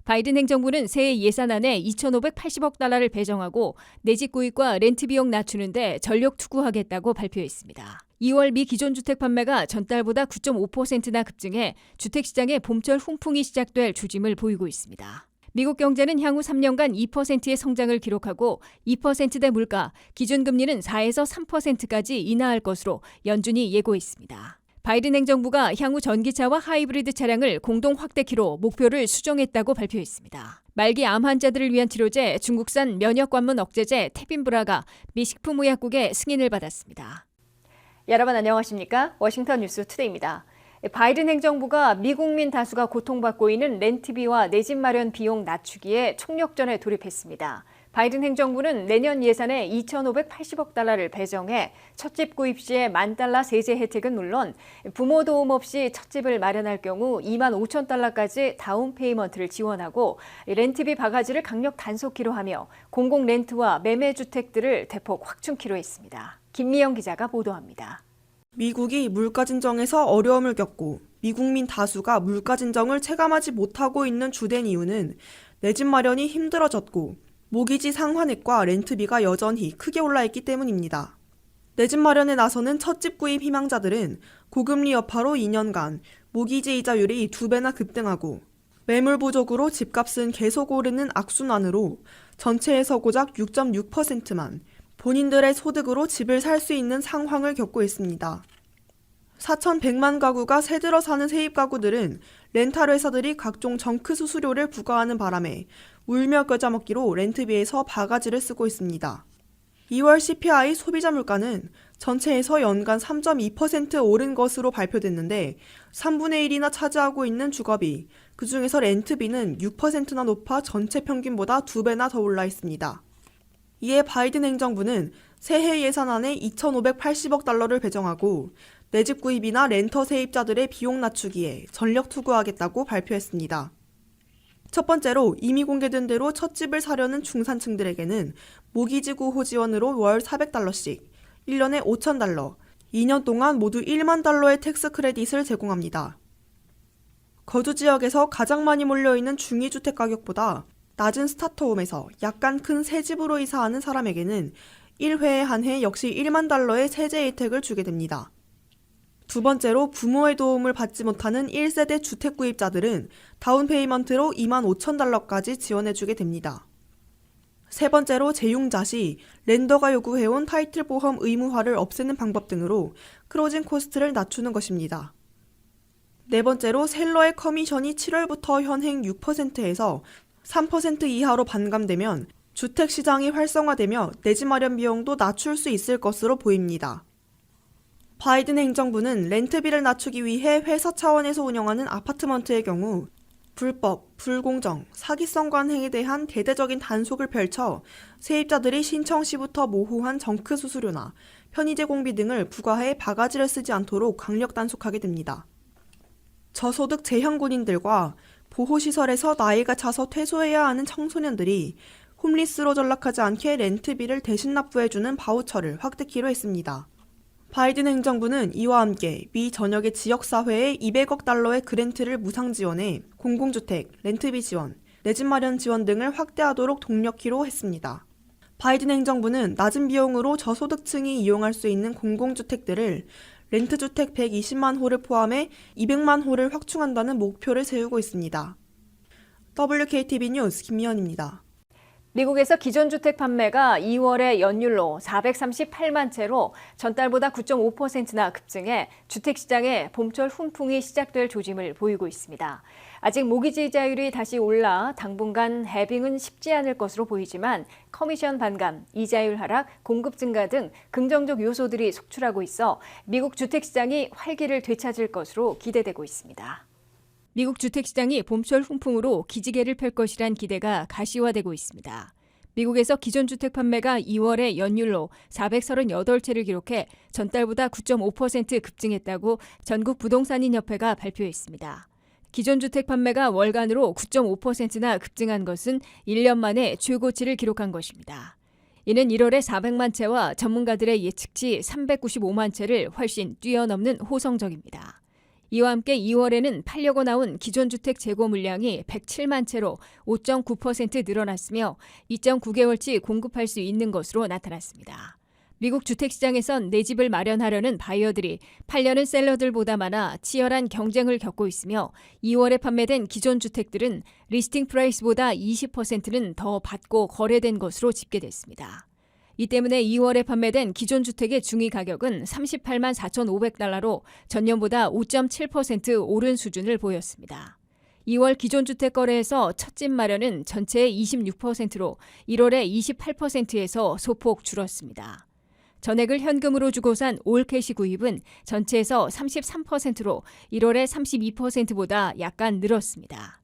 바이든 행정부는 새해 예산안에 2,580억 달러를 배정하고 내집 구입과 렌트 비용 낮추는데 전력 투구하겠다고 발표했습니다. 2월 미 기존주택 판매가 전달보다 9.5%나 급증해 주택시장의 봄철 훈풍이 시작될 조짐을 보이고 있습니다. 미국 경제는 향후 3년간 2%의 성장을 기록하고 2%대 물가, 기준금리는 4에서 3%까지 인하할 것으로 연준이 예고했습니다. 바이든 행정부가 향후 전기차와 하이브리드 차량을 공동 확대키로 목표를 수정했다고 발표했습니다. 말기 암 환자들을 위한 치료제 중국산 면역관문 억제제 테빈브라가 미 식품의약국의 승인을 받았습니다. 여러분 안녕하십니까? 워싱턴 뉴스 투데이입니다. 바이든 행정부가 미국민 다수가 고통받고 있는 렌트비와 내집 마련 비용 낮추기에 총력전에 돌입했습니다. 바이든 행정부는 내년 예산에 2,580억 달러를 배정해 첫집 구입 시의 $10,000 세제 혜택은 물론 부모 도움 없이 첫집을 마련할 경우 25,000달러까지 다운 페이먼트를 지원하고 렌트비 바가지를 강력 단속키로 하며 공공 렌트와 매매주택들을 대폭 확충키로 했습니다. 김미영 기자가 보도합니다. 미국이 물가 진정에서 어려움을 겪고 미국민 다수가 물가 진정을 체감하지 못하고 있는 주된 이유는 내 집 마련이 힘들어졌고 모기지 상환액과 렌트비가 여전히 크게 올라있기 때문입니다. 내 집 마련에 나서는 첫집 구입 희망자들은 고금리 여파로 2년간 모기지 이자율이 2배나 급등하고 매물 부족으로 집값은 계속 오르는 악순환으로 전체에서 고작 6.6%만 본인들의 소득으로 집을 살 수 있는 상황을 겪고 있습니다. 4,100만 가구가 새들어 사는 세입 가구들은 렌탈 회사들이 각종 정크 수수료를 부과하는 바람에 울며 겨자 먹기로 렌트비에서 바가지를 쓰고 있습니다. 2월 CPI 소비자 물가는 전체에서 연간 3.2% 오른 것으로 발표됐는데 3분의 1이나 차지하고 있는 주거비, 그중에서 렌트비는 6%나 높아 전체 평균보다 2배나 더 올라 있습니다. 이에 바이든 행정부는 새해 예산안에 2,580억 달러를 배정하고 내집 구입이나 렌터 세입자들의 비용 낮추기에 전력 투구하겠다고 발표했습니다. 첫 번째로 이미 공개된 대로 첫 집을 사려는 중산층들에게는 모기지 구호 지원으로 월 400달러씩, 1년에 5,000달러, 2년 동안 모두 1만 달러의 텍스 크레딧을 제공합니다. 거주 지역에서 가장 많이 몰려있는 중위주택 가격보다 낮은 스타터홈에서 약간 큰 새 집으로 이사하는 사람에게는 1회에 한해 역시 1만 달러의 세제 혜택을 주게 됩니다. 두 번째로 부모의 도움을 받지 못하는 1세대 주택 구입자들은 다운 페이먼트로 25,000달러까지 지원해주게 됩니다. 세 번째로 재융자 시 렌더가 요구해온 타이틀 보험 의무화를 없애는 방법 등으로 클로징 코스트를 낮추는 것입니다. 네 번째로 셀러의 커미션이 7월부터 현행 6%에서 3% 이하로 반감되면 주택시장이 활성화되며 내집 마련 비용도 낮출 수 있을 것으로 보입니다. 바이든 행정부는 렌트비를 낮추기 위해 회사 차원에서 운영하는 아파트먼트의 경우 불법, 불공정, 사기성 관행에 대한 대대적인 단속을 펼쳐 세입자들이 신청 시부터 모호한 정크 수수료나 편의제 공비 등을 부과해 바가지를 쓰지 않도록 강력 단속하게 됩니다. 저소득 재향군인들과 보호시설에서 나이가 차서 퇴소해야 하는 청소년들이 홈리스로 전락하지 않게 렌트비를 대신 납부해주는 바우처를 확대키로 했습니다. 바이든 행정부는 이와 함께 미 전역의 지역사회에 200억 달러의 그랜트를 무상 지원해 공공주택, 렌트비 지원, 내집 마련 지원 등을 확대하도록 동력키로 했습니다. 바이든 행정부는 낮은 비용으로 저소득층이 이용할 수 있는 공공주택들을 렌트주택 120만 호를 포함해 200만 호를 확충한다는 목표를 세우고 있습니다. WKTV 뉴스 김미연입니다. 미국에서 기존주택 판매가 2월에 연율로 438만 채로 전달보다 9.5%나 급증해 주택시장의 봄철 훈풍이 시작될 조짐을 보이고 있습니다. 아직 모기지 이자율이 다시 올라 당분간 해빙은 쉽지 않을 것으로 보이지만 커미션 반감, 이자율 하락, 공급 증가 등 긍정적 요소들이 속출하고 있어 미국 주택시장이 활기를 되찾을 것으로 기대되고 있습니다. 미국 주택시장이 봄철 훈풍으로 기지개를 펼 것이란 기대가 가시화되고 있습니다. 미국에서 기존 주택 판매가 2월에 연율로 438채를 기록해 전달보다 9.5% 급증했다고 전국부동산인협회가 발표했습니다. 기존 주택 판매가 월간으로 9.5%나 급증한 것은 1년 만에 최고치를 기록한 것입니다. 이는 1월에 400만 채와 전문가들의 예측치 395만 채를 훨씬 뛰어넘는 호성적입니다. 이와 함께 2월에는 팔려고 나온 기존 주택 재고 물량이 107만 채로 5.9% 늘어났으며 2.9개월치 공급할 수 있는 것으로 나타났습니다. 미국 주택시장에선 내 집을 마련하려는 바이어들이 팔려는 셀러들보다 많아 치열한 경쟁을 겪고 있으며 2월에 판매된 기존 주택들은 리스팅 프라이스보다 20%는 더 받고 거래된 것으로 집계됐습니다. 이 때문에 2월에 판매된 기존 주택의 중위 가격은 38만 4,500달러로 전년보다 5.7% 오른 수준을 보였습니다. 2월 기존 주택 거래에서 첫 집 마련은 전체의 26%로 1월에 28%에서 소폭 줄었습니다. 전액을 현금으로 주고 산 올캐시 구입은 전체에서 33%로 1월에 32%보다 약간 늘었습니다.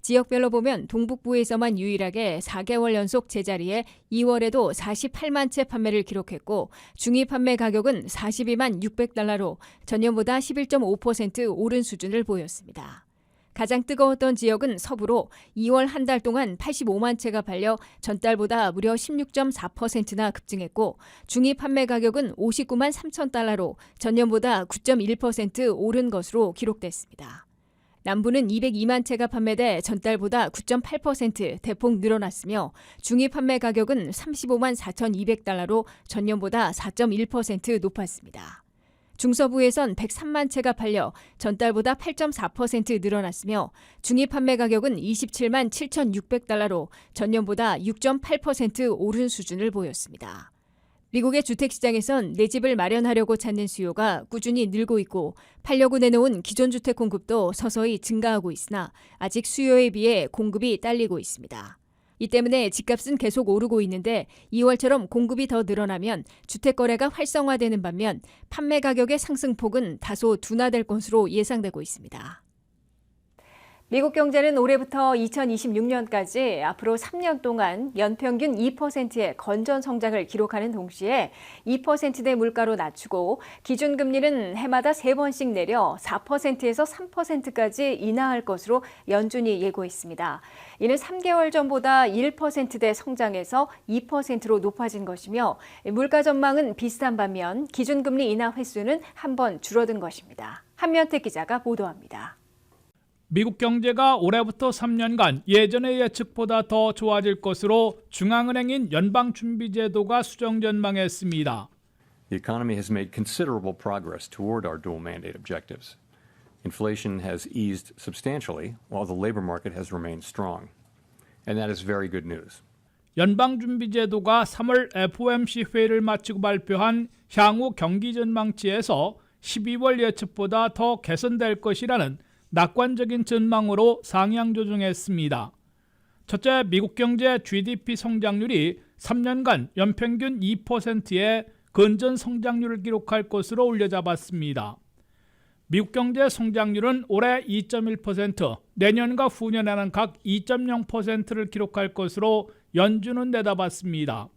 지역별로 보면 동북부에서만 유일하게 4개월 연속 제자리에 2월에도 48만 채 판매를 기록했고 중위 판매 가격은 42만 600달러로 전년보다 11.5% 오른 수준을 보였습니다. 가장 뜨거웠던 지역은 서부로 2월 한 달 동안 85만 채가 팔려 전달보다 무려 16.4%나 급증했고 중위 판매 가격은 59만 3천 달러로 전년보다 9.1% 오른 것으로 기록됐습니다. 남부는 202만 채가 판매돼 전달보다 9.8% 대폭 늘어났으며 중위 판매 가격은 35만 4,200달러로 전년보다 4.1% 높았습니다. 중서부에선 103만 채가 팔려 전달보다 8.4% 늘어났으며 중위 판매 가격은 27만 7,600달러로 전년보다 6.8% 오른 수준을 보였습니다. 미국의 주택시장에선 내 집을 마련하려고 찾는 수요가 꾸준히 늘고 있고 팔려고 내놓은 기존 주택 공급도 서서히 증가하고 있으나 아직 수요에 비해 공급이 딸리고 있습니다. 이 때문에 집값은 계속 오르고 있는데 2월처럼 공급이 더 늘어나면 주택 거래가 활성화되는 반면 판매 가격의 상승폭은 다소 둔화될 것으로 예상되고 있습니다. 미국 경제는 올해부터 2026년까지 앞으로 3년 동안 연평균 2%의 건전 성장을 기록하는 동시에 2%대 물가로 낮추고 기준금리는 해마다 3번씩 내려 4%에서 3%까지 인하할 것으로 연준이 예고했습니다. 이는 3개월 전보다 1%대 성장에서 2%로 높아진 것이며 물가 전망은 비슷한 반면 기준금리 인하 횟수는 한 번 줄어든 것입니다. 한면택 기자가 보도합니다. 미국 경제가 올해부터 3년간 예전의 예측보다 더 좋아질 것으로 중앙은행인 연방준비제도가 수정 전망했습니다. The economy has made considerable progress toward our dual mandate objectives. Inflation has eased substantially, while the labor market has remained strong. And that is very good news. 연방준비제도가 3월 FOMC 회의를 마치고 발표한 향후 경기 전망치에서 12월 예측보다 더 개선될 것이라는 낙관적인 전망으로 상향 조정했습니다. 첫째, 미국 경제 GDP 성장률이 3년간 연평균 2%의 건전 성장률을 기록할 것으로 올려잡았습니다. 미국 경제 성장률은 올해 2.1%, 내년과 후년에는 각 2.0%를 기록할 것으로 연준은 내다봤습니다.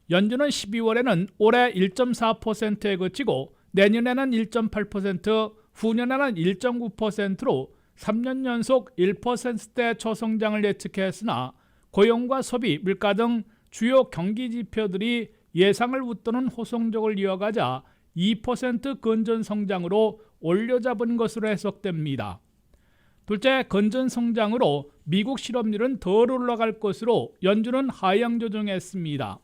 연준은 12월에는 올해 1.4%에 그치고 내년에는 1.8%, 후년에는 1.9%로 3년 연속 1%대 초성장을 예측했으나 고용과 소비, 물가 등 주요 경기 지표들이 예상을 웃도는 호성적을 이어가자 2% 건전 성장으로 올려잡은 것으로 해석됩니다. 둘째, 건전 성장으로 미국 실업률은 덜 올라갈 것으로 연준은 하향 조정했습니다.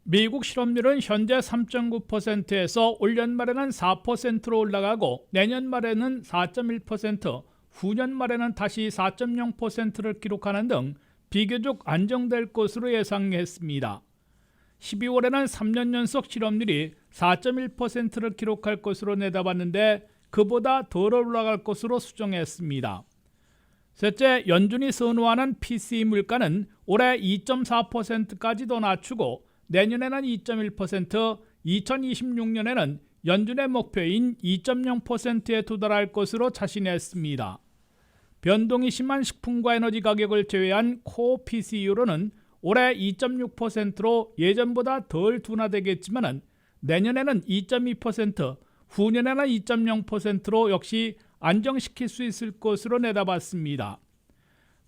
미국 실업률은 현재 3.9%에서 올 연말에는 4%로 올라가고 내년 말에는 4.1%, 후년 말에는 다시 4.0%를 기록하는 등 비교적 안정될 것으로 예상했습니다. 12월에는 3년 연속 실업률이 4.1%를 기록할 것으로 내다봤는데 그보다 덜 올라갈 것으로 수정했습니다. 셋째, 연준이 선호하는 PCE 물가는 올해 2.4%까지 더 낮추고 내년에는 2.1%, 2026년에는 연준의 목표인 2.0%에 도달할 것으로 자신했습니다. 변동이 심한 식품과 에너지 가격을 제외한 코어 PCE로는 올해 2.6%로 예전보다 덜 둔화되겠지만 내년에는 2.2%, 후년에는 2.0%로 역시 안정시킬 수 있을 것으로 내다봤습니다.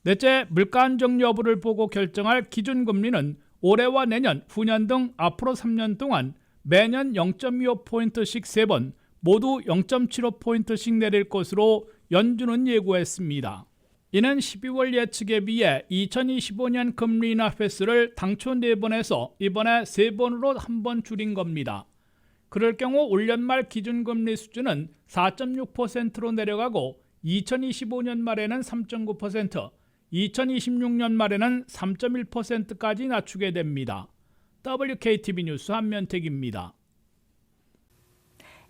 넷째, 물가 안정 여부를 보고 결정할 기준금리는 올해와 내년, 후년 등 앞으로 3년 동안 매년 0.25포인트씩 3번, 모두 0.75포인트씩 내릴 것으로 연준은 예고했습니다. 이는 12월 예측에 비해 2025년 금리 인하 횟수를 당초 4번에서 이번에 3번으로 1번 줄인 겁니다. 그럴 경우 올 연말 기준금리 수준은 4.6%로 내려가고 2025년 말에는 3.9%, 2026년 말에는 3.1%까지 낮추게 됩니다. WKTV 뉴스 한면택입니다.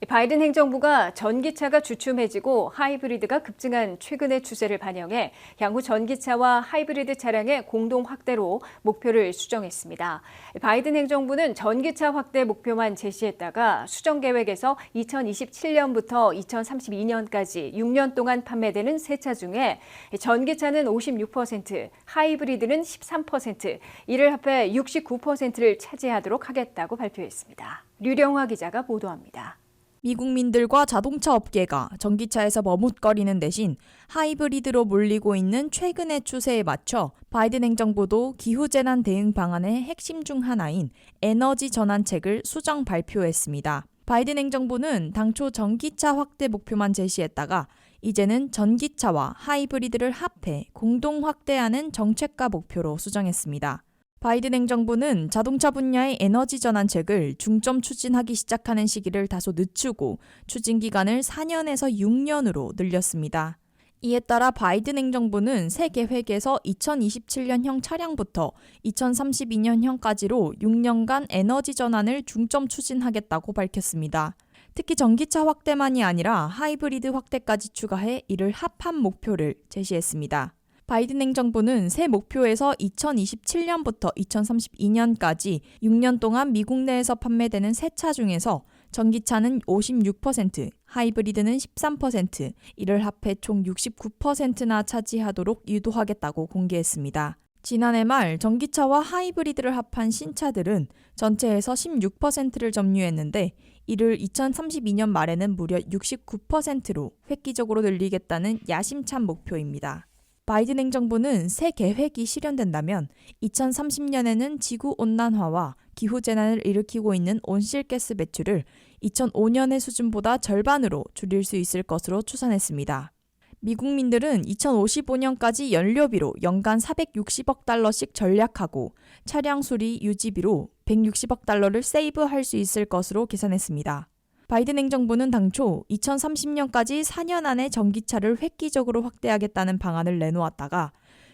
바이든 행정부가 전기차가 주춤해지고 하이브리드가 급증한 최근의 추세를 반영해 향후 전기차와 하이브리드 차량의 공동 확대로 목표를 수정했습니다. 바이든 행정부는 전기차 확대 목표만 제시했다가 수정 계획에서 2027년부터 2032년까지 6년 동안 판매되는 새 차 중에 전기차는 56%, 하이브리드는 13%, 이를 합해 69%를 차지하도록 하겠다고 발표했습니다. 류령화 기자가 보도합니다. 미국민들과 자동차 업계가 전기차에서 머뭇거리는 대신 하이브리드로 몰리고 있는 최근의 추세에 맞춰 바이든 행정부도 기후재난 대응 방안의 핵심 중 하나인 에너지 전환책을 수정 발표했습니다. 바이든 행정부는 당초 전기차 확대 목표만 제시했다가 이제는 전기차와 하이브리드를 합해 공동 확대하는 정책과 목표로 수정했습니다. 바이든 행정부는 자동차 분야의 에너지 전환책을 중점 추진하기 시작하는 시기를 다소 늦추고 추진 기간을 4년에서 6년으로 늘렸습니다. 이에 따라 바이든 행정부는 새 계획에서 2027년형 차량부터 2032년형까지로 6년간 에너지 전환을 중점 추진하겠다고 밝혔습니다. 특히 전기차 확대만이 아니라 하이브리드 확대까지 추가해 이를 합한 목표를 제시했습니다. 바이든 행정부는 새 목표에서 2027년부터 2032년까지 6년 동안 미국 내에서 판매되는 새 차 중에서 전기차는 56%, 하이브리드는 13%, 이를 합해 총 69%나 차지하도록 유도하겠다고 공개했습니다. 지난해 말 전기차와 하이브리드를 합한 신차들은 전체에서 16%를 점유했는데 이를 2032년 말에는 무려 69%로 획기적으로 늘리겠다는 야심찬 목표입니다. 바이든 행정부는 새 계획이 실현된다면 2030년에는 지구온난화와 기후재난을 일으키고 있는 온실가스 배출을 2005년의 수준보다 절반으로 줄일 수 있을 것으로 추산했습니다. 미국민들은 2055년까지 연료비로 연간 460억 달러씩 절약하고 차량 수리 유지비로 160억 달러를 세이브할 수 있을 것으로 계산했습니다. 바이든 행정부는 당초 2030년까지 4년 안에 전기차를 획기적으로 확대하겠다는 방안을 내놓았다가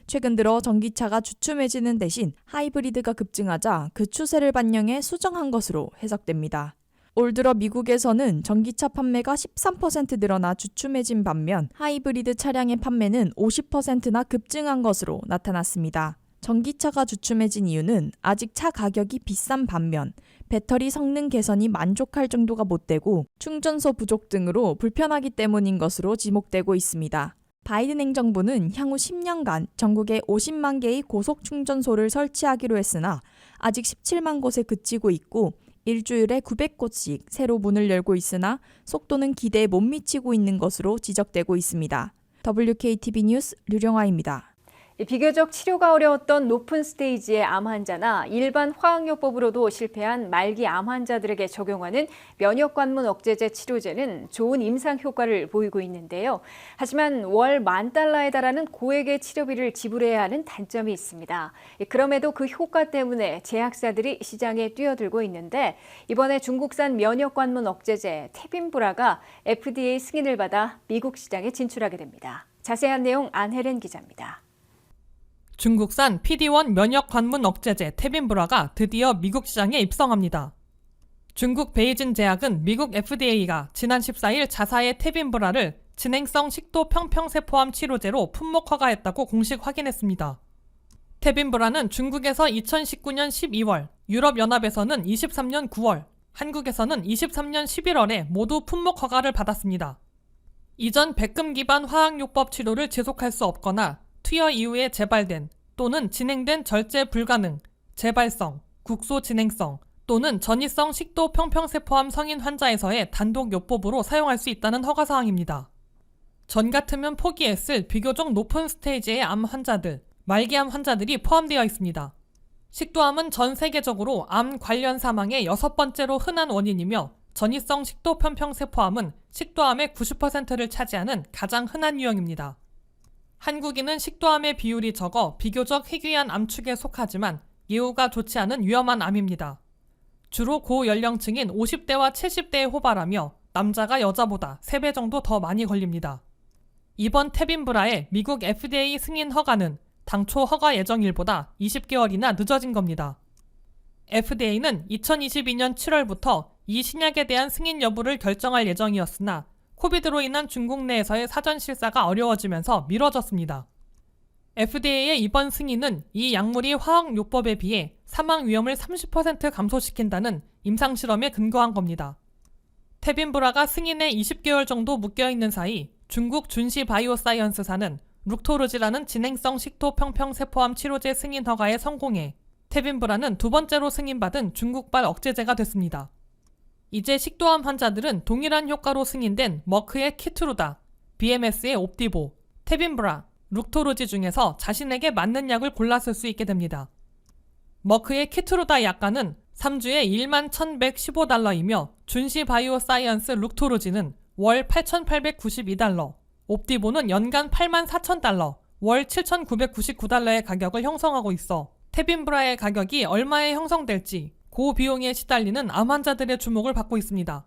최근 들어 전기차가 주춤해지는 대신 하이브리드가 급증하자 그 추세를 반영해 수정한 것으로 해석됩니다. 올 들어 미국에서는 전기차 판매가 13% 늘어나 주춤해진 반면 하이브리드 차량의 판매는 50%나 급증한 것으로 나타났습니다. 전기차가 주춤해진 이유는 아직 차 가격이 비싼 반면 배터리 성능 개선이 만족할 정도가 못 되고 충전소 부족 등으로 불편하기 때문인 것으로 지목되고 있습니다. 바이든 행정부는 향후 10년간 전국에 50만 개의 고속 충전소를 설치하기로 했으나 아직 17만 곳에 그치고 있고 일주일에 900곳씩 새로 문을 열고 있으나 속도는 기대에 못 미치고 있는 것으로 지적되고 있습니다. WKTV 뉴스 류령화입니다. 비교적 치료가 어려웠던 높은 스테이지의 암 환자나 일반 화학요법으로도 실패한 말기 암 환자들에게 적용하는 면역관문 억제제 치료제는 좋은 임상 효과를 보이고 있는데요. 하지만 월 $10,000에 달하는 고액의 치료비를 지불해야 하는 단점이 있습니다. 그럼에도 그 효과 때문에 제약사들이 시장에 뛰어들고 있는데 이번에 중국산 면역관문 억제제 테빈브라가 FDA 승인을 받아 미국 시장에 진출하게 됩니다. 자세한 내용 안혜린 기자입니다. 중국산 PD-1 면역 관문 억제제 테빈브라가 드디어 미국 시장에 입성합니다. 중국 베이징 제약은 미국 FDA가 지난 14일 자사의 테빈브라를 진행성 식도 평평세포암 치료제로 품목 허가했다고 공식 확인했습니다. 테빈브라는 중국에서 2019년 12월, 유럽연합에서는 23년 9월, 한국에서는 23년 11월에 모두 품목 허가를 받았습니다. 이전 백금 기반 화학요법 치료를 지속할 수 없거나 투여 이후에 재발된 또는 진행된 절제 불가능, 재발성, 국소 진행성 또는 전이성 식도 평평세포암 성인 환자에서의 단독 요법으로 사용할 수 있다는 허가사항입니다. 전 같으면 포기했을 비교적 높은 스테이지의 암 환자들, 말기암 환자들이 포함되어 있습니다. 식도암은 전 세계적으로 암 관련 사망의 6번째로 흔한 원인이며 전이성 식도 편평세포암은 식도암의 90%를 차지하는 가장 흔한 유형입니다. 한국인은 식도암의 비율이 적어 비교적 희귀한 암축에 속하지만 예후가 좋지 않은 위험한 암입니다. 주로 고연령층인 50대와 70대에 호발하며 남자가 여자보다 3배 정도 더 많이 걸립니다. 이번 테빈브라의 미국 FDA 승인 허가는 당초 허가 예정일보다 20개월이나 늦어진 겁니다. FDA는 2022년 7월부터 이 신약에 대한 승인 여부를 결정할 예정이었으나 코비드로 인한 중국 내에서의 사전 실사가 어려워지면서 미뤄졌습니다. FDA의 이번 승인은 이 약물이 화학요법에 비해 사망 위험을 30% 감소시킨다는 임상실험에 근거한 겁니다. 테빈브라가 승인에 20개월 정도 묶여있는 사이 중국 준시 바이오사이언스사는 룩토르지라는 진행성 식도 평평세포암 치료제 승인 허가에 성공해 테빈브라는 두 번째로 승인받은 중국발 억제제가 됐습니다. 이제 식도암 환자들은 동일한 효과로 승인된 머크의 키트루다, BMS의 옵디보, 테빈브라, 룩토르지 중에서 자신에게 맞는 약을 골라 쓸 수 있게 됩니다. 머크의 키트루다 약가는 3주에 11,115달러이며 준시 바이오 사이언스 룩토르지는 월 8,892달러, 옵디보는 연간 84,000달러, 월 7,999달러의 가격을 형성하고 있어 테빈브라의 가격이 얼마에 형성될지 고비용에 시달리는 암 환자들의 주목을 받고 있습니다.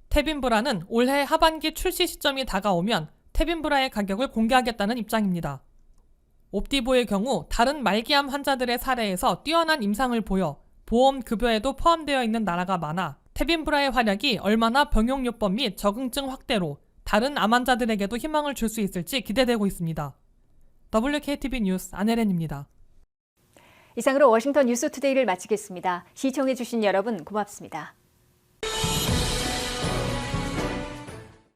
테빈브라는 올해 하반기 출시 시점이 다가오면 테빈브라의 가격을 공개하겠다는 입장입니다. 옵디보의 경우 다른 말기암 환자들의 사례에서 뛰어난 임상을 보여 보험 급여에도 포함되어 있는 나라가 많아 테빈브라의 활약이 얼마나 병용요법 및 적응증 확대로 다른 암 환자들에게도 희망을 줄 수 있을지 기대되고 있습니다. WKTV 뉴스 안혜렌입니다. 이상으로 워싱턴 뉴스투데이를 마치겠습니다. 시청해주신 여러분 고맙습니다.